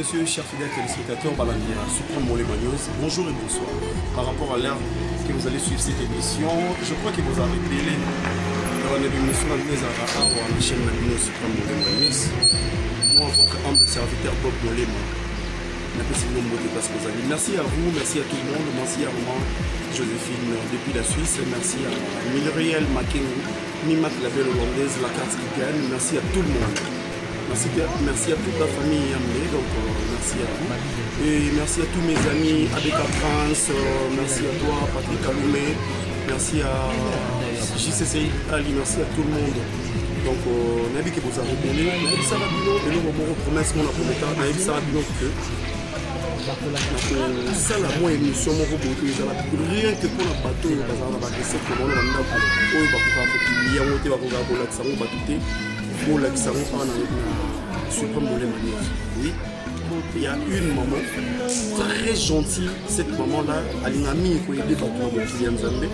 messieurs, chers fidèles téléspectateurs, Balandia, Suprême Moléma News, bonjour et bonsoir. Par rapport à l'heure que vous allez suivre cette émission, je crois que vous avez appelé dans l'émission de la chaîne Mabino Suprême Moléma News. Moi, votre humble serviteur Bob Moléma. Merci à vous, merci à tout le monde, merci à Roman, Joséphine depuis la Suisse, merci à Miriel Makengu, Mimat la belle hollandaise, la carte qui gagne, merci à tout le monde. Merci à toute la famille Yamé, donc merci à vous. Et merci à tous mes amis, Abeka Prince, merci à toi, Patrick Aloumé, merci à JCC Ali, merci à tout le monde. Donc, on a vu que vous avez donné, on a vu ça rapidement, et nous, on promesse mon apôtre, on a vu ça rapidement que ça la moi émission mon robot rien que pour la bateau bazar na ba recette ko na ndako oyo ba ko ka publier on te ba ko ka la sango ba tuté pour la sango pa na Suprême Moléma News. Oui, il y a une maman très gentille, cette maman là alinami ko aider ba ko Kylian Nzambe.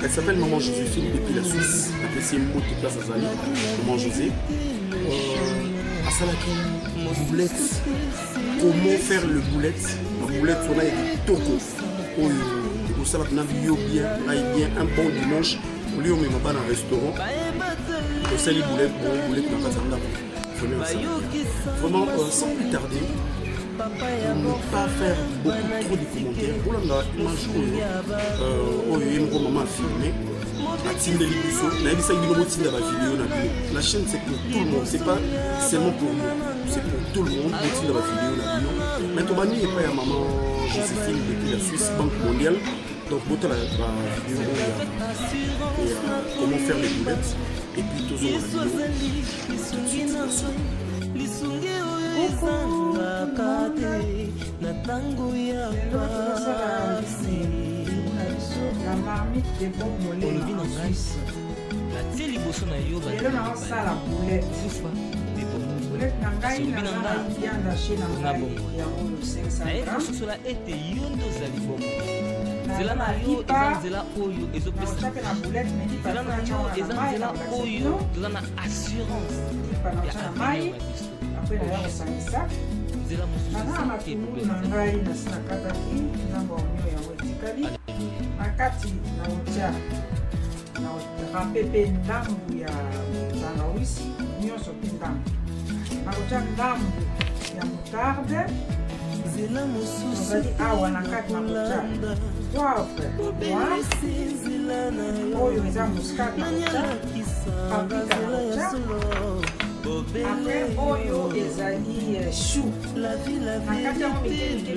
Elle s'appelle maman Joséphine depuis la Suisse. Elle fait une moto place à Zali, maman José. À Salaki boulette. Comment faire le boulette? La boulette, on a des tocos. Pour ça, on a bien un bon dimanche. Au lieu où on va dans un restaurant, on sait les boulettes, dans la salle. Vraiment, sans plus tarder, ne pas faire beaucoup trop de commentaires. Pour la maman filmé. La chaîne c'est pour tout le monde, c'est pas seulement pour nous, c'est pour tout le monde. Mais ton banni n'est pas à maman Joséphine depuis la Suisse, Banque mondiale. Donc pour la vidéo et comment faire les boulettes et puis tous les la marmite de Bob Moléma en Suisse. Et là, on a la boulette. Boulette nangai na viande hachée nangai ya 500 grammes. Na lipa, na ochape na boulette, mais lipa na mai, après na ya osangisa. Na matungulu nangai na sinakataki, na bonyo ya wetikali. Nakati na ucha na rapepe ndambu ya tangawizi nyonso pe ndambu na ucha ndambu ya moutarde ozali awa na kati na ucha poivre oyo eza muscade na ucha paprika na ucha après oyo ezali chou na kati yango mike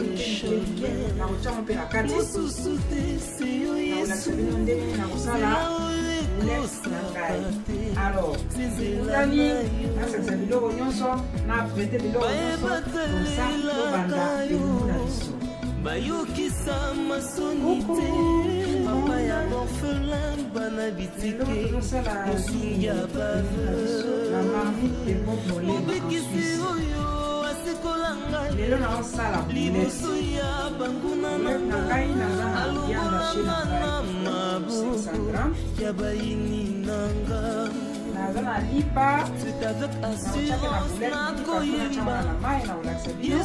na ucha ngo mpe na kati alors, Oudani, c'est biloko nyonso, na prêté biloko nyonso, comme ça, banda de Moulasso. Bayokisa masonité, papa ya orphelin, banabitike, mosuya baveux, la marmite de Bob Moléma en Suisse. Lelo na osala boulette na ngai naza na viande hachée na ngai 500 grammes naza na lipa na ochake na boulette lipa na mai na olakisa bino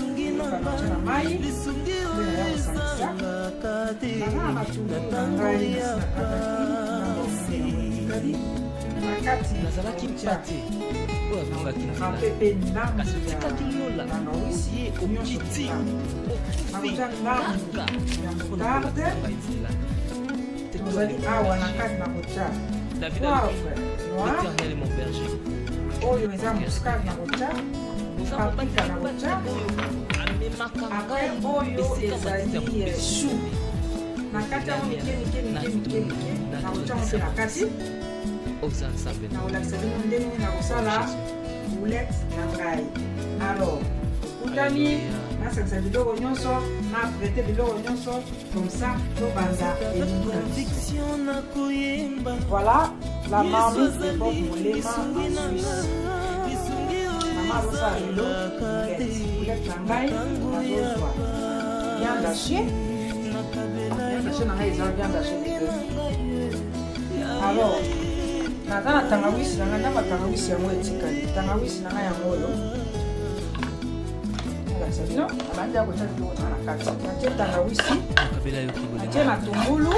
lipa na mai nde na ya kosangisa naza na matungulu na ngai nasinakataki na bosikali na kati nazalaki mpate rapepe ndambu ya tangawizi nyonso nakuta ndambu ya moutarde ozali awa na kati na kotia poivre noir oyo eza muscade na kotia paprika na kotia après oyo ezali chou na kati yango mike na kotia ngo mpe na kati na olakisa bino ndenge na kosala boulette na ngai. Alors okutani nasangisa biloko nyonso na prêté biloko nyonso comme ça tobanza elingi na biso. Voilà la marmite de Bob Moléma en Suisse. Mama azosala lelo boulette na ngai nazozwa viande hachée na ngai eza viande hachée de bœuf. Alors naza na tangawizi na ngai na batangawisi yango etikali. Tangawizi na ngai yango oyo sabino abandi akocha biloko na kati natie tangawisi natie matungulu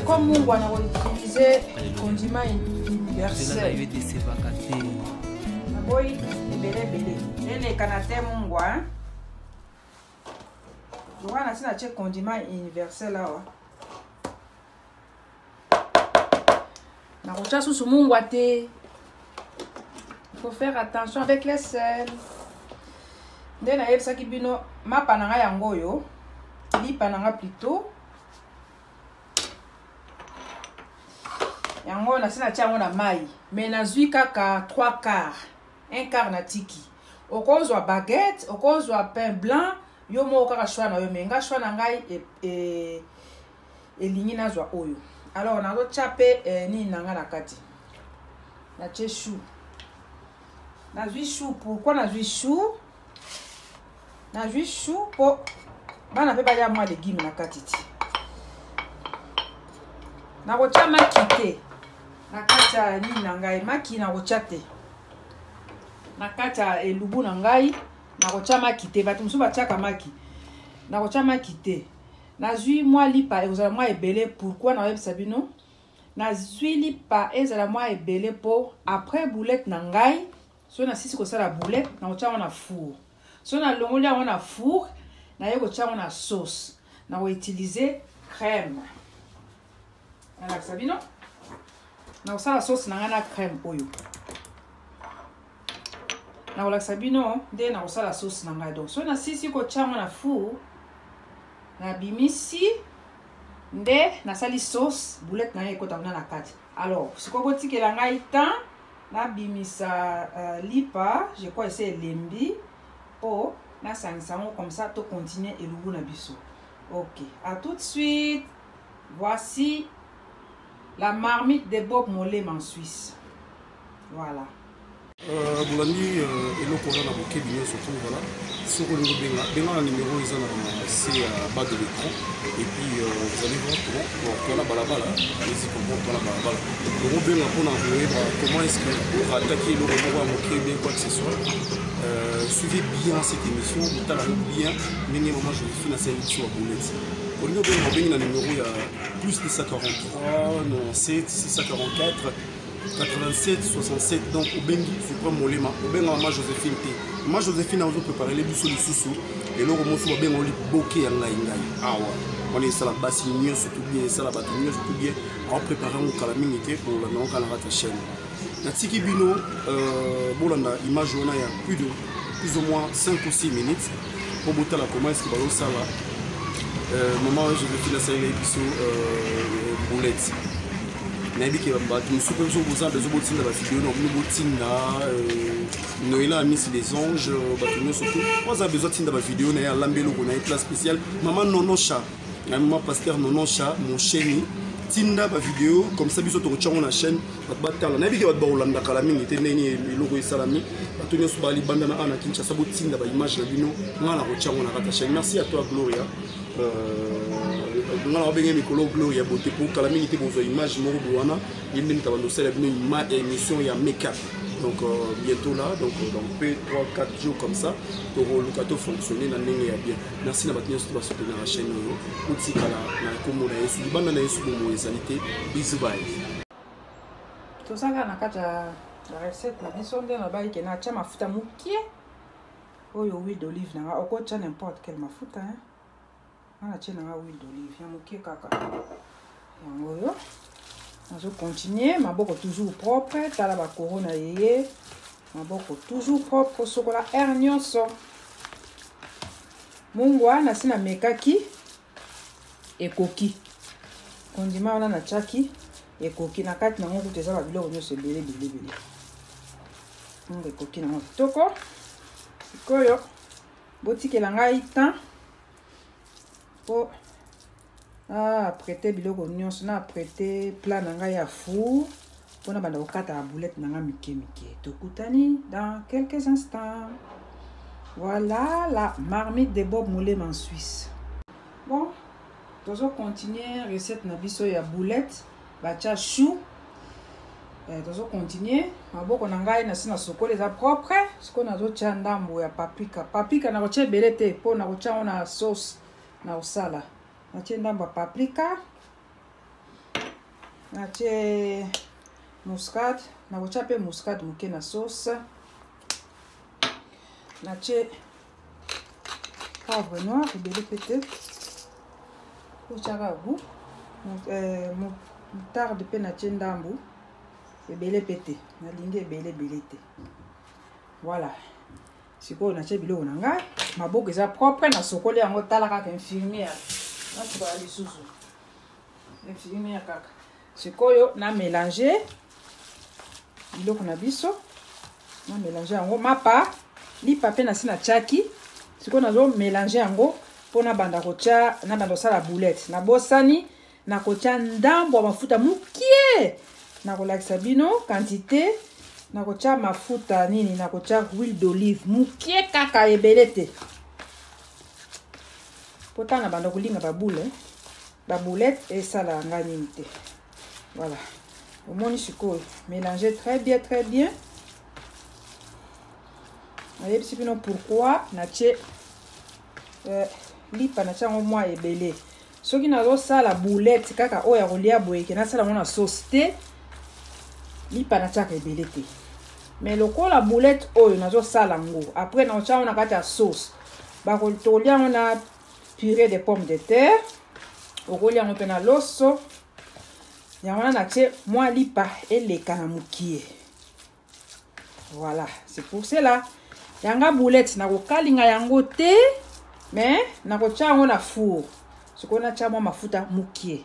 comme mungu anakoutilize condiment universel naboyi ebelebele nelekana te mungwa wana si natie condiment universel awa nakotia susu mungwa te. Il faut faire attention avec les sels. Nde na yebisaki bino mapa nanga yango yo lipa nanga plutôt yango na sina tia yango na mai mais nazwi kaka 3 quarts 1 quart na tiki okozwa baguette okozwa pain blanc yo moko kaka choix na yo mais nga choix na ngai elingi nazwa oyo. Alors nazotia pe nini nanga na kati natie chou. Nazwi chou. Pourquoi nazwi chou? Nazwi chou pour bana pe balia moi légumes na katiti. Na kocha maki te. Na kacha ni na ngai maki na kocha te. Na kacha elubu na ngai na kocha maki te. Batu musu bachaka maki. Na kocha maki te. Nazwi moi lipa ezala moi ebele. Pourquoi na yebisa bino? Nazwi lipa ezala moi ebele pour après boulette na ngai. So na sisi kosala boulette na kotia wana four. So na longoli wana four na ye kotia wana sauce. Na ko utiliser crème. Na sabino. Na kosala sauce na ngana crème oyo. Na ko sabino nde na kosala sauce na ngai donc. So na sisi kotia wana four na bimisi nde na sali sauce boulette na ye kota na kati. Alors, siko botikela ngai temps na bimisa lipa, je crois que c'est lembi pour na sansango comme ça to continuer et lubu na biso. OK, à tout de suite. Voici la marmite de Bob Molem en Suisse. Voilà. Bolandi eloko wana na bokebi nyonso to voilà soko lingo benga na numéro ils en c'est à bas de l'écran et puis vous allez voir comment pour la balabala allez-y comment pour la balabala le benga pour comment est-ce que pour attaquer le robot à mokebi quoi que ce soit suivez bien cette émission vous allez bien mais moi je finis la sélection à boulette au lieu de benga na numéro il y a plus de 143 97 644 87 67 donc au bengi suprême molema au benga ma Joséphine té ma Joséphine a préparé les bisous sous et le romo so benga oli boké ya ngai awa on est ça la basse union surtout bien ça la batte union surtout bien on préparer un calamité pour la non kala rata chaîne na tiki bino bolanda image on a ya plus ou moins 5 ou 6 minutes pour botter la comment est-ce que balo ça là maman Joséphine a ça les bisous boulettes nabi ke bato musuko zo boza bezo botinda ba vidéo no botinda Noël a mis les anges bato nyonso tout oza bezo tinda ba vidéo na ya lambelo ko na place spéciale maman Nonocha maman pasteur Nonocha mon chéri tinda ba vidéo comme ça biso to tchongo na chaîne ba tala nabi ke ba olanda kala mingi te neni eloko esalami bato nyonso ba libanda na ana Kinshasa botinda ba image na bino ngala ko tchongo na kata chaîne. Merci à toi Gloria on a bien Mikolo Gloria beauté pour que la minute pour image moro douana il n'est pas dans une émission il y a make-up donc bientôt là donc dans P3 4 jours comme ça pour le cadeau fonctionner dans ligne bien. Merci na batnia sur soutenir la chaîne outi kala na komo na yesu banda na yesu bomo ezalité bisous bye to sanga na kata la recette na biso nde na bai ke na cha mafuta mukie oyo huile d'olive na oko cha n'importe quel mafuta hein. On a tenu à huile d'olive, il y a moqué caca. Je continue, ma boque toujours propre, t'as la corona yé, ma boque toujours propre, ce qu'on a hernion so. Mungwa na sina mekaki et coquille. Condiment on a na chaki et coquille na kati na ngo kuteza ba biloko nyose belé. Ngo coquille na ngo toko. Koyo. Botike la ngai temps. Pour prêter biloko nyonso na prêter plat nanga ya four pour na banda okata boulette nanga mike tokutani dans quelques instants. Voilà la marmite de Bob Molem en Suisse. Bon, tozo continuer recette na biso ya boulette bacha chou Tozo continuer. Maboko na ngai na sina sokole za propre. Siko nazo tia ndambo ya paprika. Paprika na kotia belete po na kotia na sauce na osala. Na tia ndambo ya paprika. Na tia muscade. Na kotia pe muscade muke na sauce. Na tia poivre noir ebele pete. Kotia goût. Moutarde pe na tia ndambo. Ebele pete na lingi ebele belete. Voilà. Siko na tia biloko na ngai, maboko eza propre na sokole yango tala kaka infirmière. Na tuba lisusu. Infirmière kaka. Sikoyo na mélanger biloko na biso. Na mélanger yango mapa lipa pe na sina chaki. Siko nazo mélanger yango pona banda kotia na banda sala boulette. Na bosani na kotia ndambo mafuta mukie. Na kolakisa bino quantité na kotia mafuta nini na kotia huile d'olive mukie kaka ebele te. Potana banda kolinga ba boulette et sala nga nini te. Voilà. Au moins sikoyo mélangez très bien. Allez bino pourquoi na tie lipa na tiango mwa ebele. Soki nazo sala boulette kaka oya kolia boyeke na sala mona sauce te. Lipa na tiaka ebele te. Mais lokola boulette oyo nazo sala ngo après na otia na kati ya sauce bakotolia na purée de pommes de terre okolia ngo pe na loso yango na tie mwa lipa eleka na mukie. Voilà, c'est pour cela yanga boulette na kokalinga yango te mais na kotia ngo na four siko na tia mwa mafuta mukie.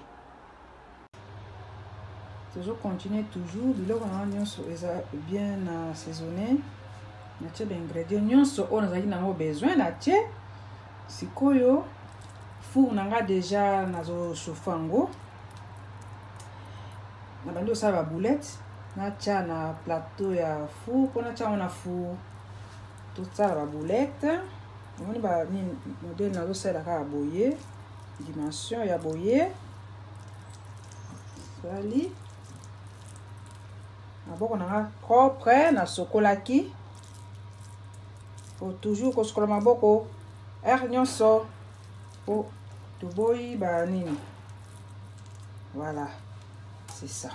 Je continue toujours. Biloko na nyonso eza bien assaisonné. Na tie ingrédients nyonso on azali nango besoin na tie. Sikoyo four nanga déjà nazo chauffango. Na bando sala boulette na tia na plateau ya four pona tia na four. Tout ça la boulette. On ba ni modèle nazo sala ka boyer. Dimension ya boyer. Sali maboko na propre na sokolaki. Faut toujours kosokola maboko nyonso po toboyi ba nini. Voilà, c'est ça.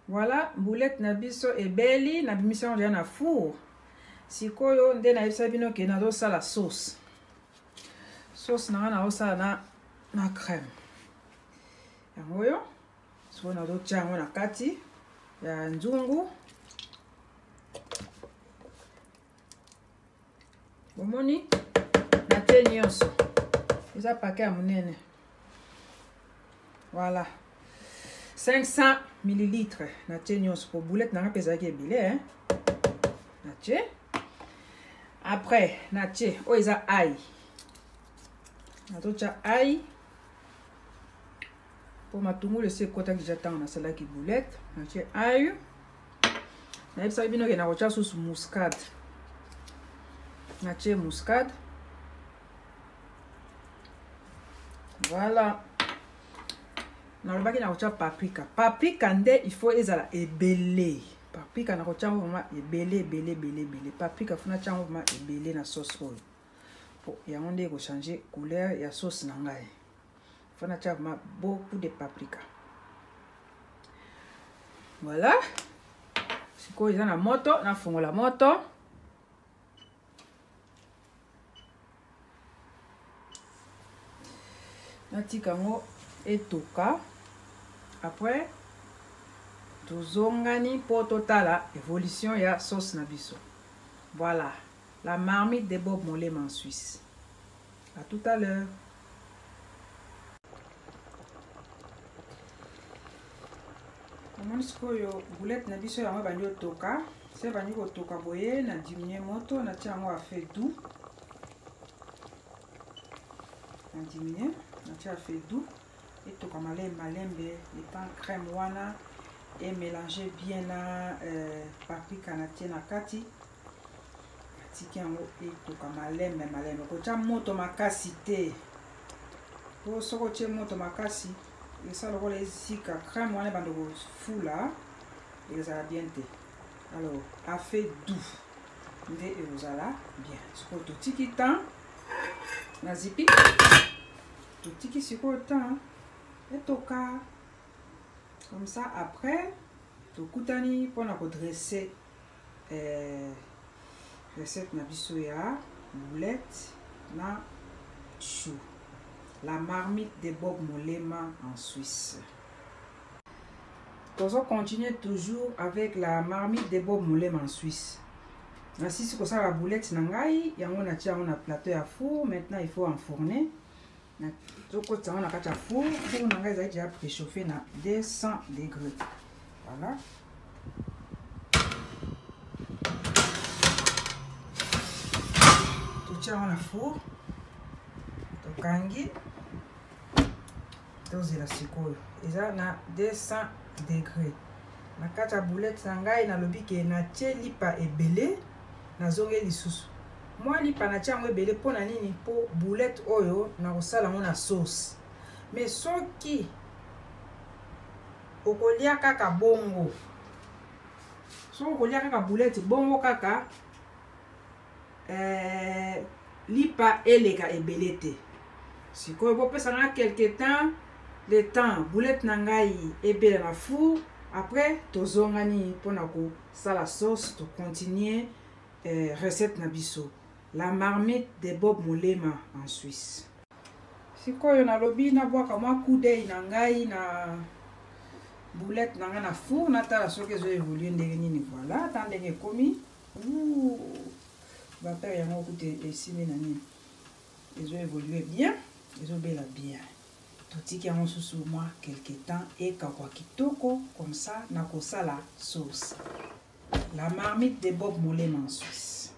Voilà, boulette na biso ebeli na bimisa on na four. Sikoyo nde na yebisa bino ke nazo sala sauce. Sauce na osala na crème. Yango yo so na do tia ngo na kati ya nzungu. Bomoni na te nyonso. Eza paquet ya munene. Voilà. 500 ml na te nyonso pour boulette na pesa ki ebile hein. Na te. Après na te o eza ail. Na do tia ail. Pour matungulu se kota ki jatanga na sala ki boulette, na tie ail. Na yebisa bino ke na kotia sauce muscade. Na tie muscade. Voilà. Na lobaki na kotia paprika. Paprika nde il faut ezala ebele. Paprika na kotia vraiment ebele. Paprika funa tia vraiment ebele na sauce oil. Po yango nde ko changer couleur ya sauce na ngai. On a beaucoup de paprika. Voilà. Siko ils ont la moto, na fongo la moto. Na tikango etoka. Après tozongani pour totala évolution ya sauce na biso. Voilà, la marmite de Bob Molem en Suisse. À tout à l'heure. Sikoyo boulette na biso yango bandi otoka. Se bandi kotoka boye na diminuer moto na tia yango a fait doux. Na diminuer, na tia a fait doux. Et toka malembe le pain crème wana et mélanger bien na paprika na tia na kati. Tiki yango et toka malembe. Ko tia moto makasi te. Po soko tia moto makasi et ça le rôle ici car crème on est dans le fou là et ça va bien te alors a fait doux et vous allez bien ce tout tiki temps na zipi tout tiki c'est quoi temps et toka comme ça après tout koutani pour na dresser recette na biso ya boulette na chou. La marmite de Bob Molema en Suisse. Nous allons continuer toujours avec la marmite de Bob Molema en Suisse. Ainsi, c'est comme ça la boulette nangai, y a on a tiré un plateau à four. Maintenant, il faut enfourner. Donc, on a un four. Four nangai a déjà préchauffé à 200 degrés. Voilà. Tout tient dans le four. Tout kangi. Tozela sikoyo eza na 200 degrés na kati ya boulette na ngai na lobi ke na tie lipa ebele na zonge lisusu moi lipa na tie yango ebele mpo na nini mpo boulette oyo na kosala yango na sauce mais soki okolia kaka bongo soki okolia kaka boulette bongo kaka lipa eleka ebele te sikoyo bopesanga quelque temps le temps boulette nangai ebele na four après tozongani pona ko sala sauce to continuer recette na biso la marmite de Bob Molema en Suisse. Sikoyo na lobi na bwaka mwa coup d'œil nangai na boulette nanga na four na tala soki ezo évoluer ndenge nini voilà tant ndenge komi ba père yango kute esimi na nini ezo évoluer bien ezo bela bien. Tout qui a en sous moi quelque temps et kakwa kitoko comme ça na kosala sauce. La marmite de Bob Molema en Suisse.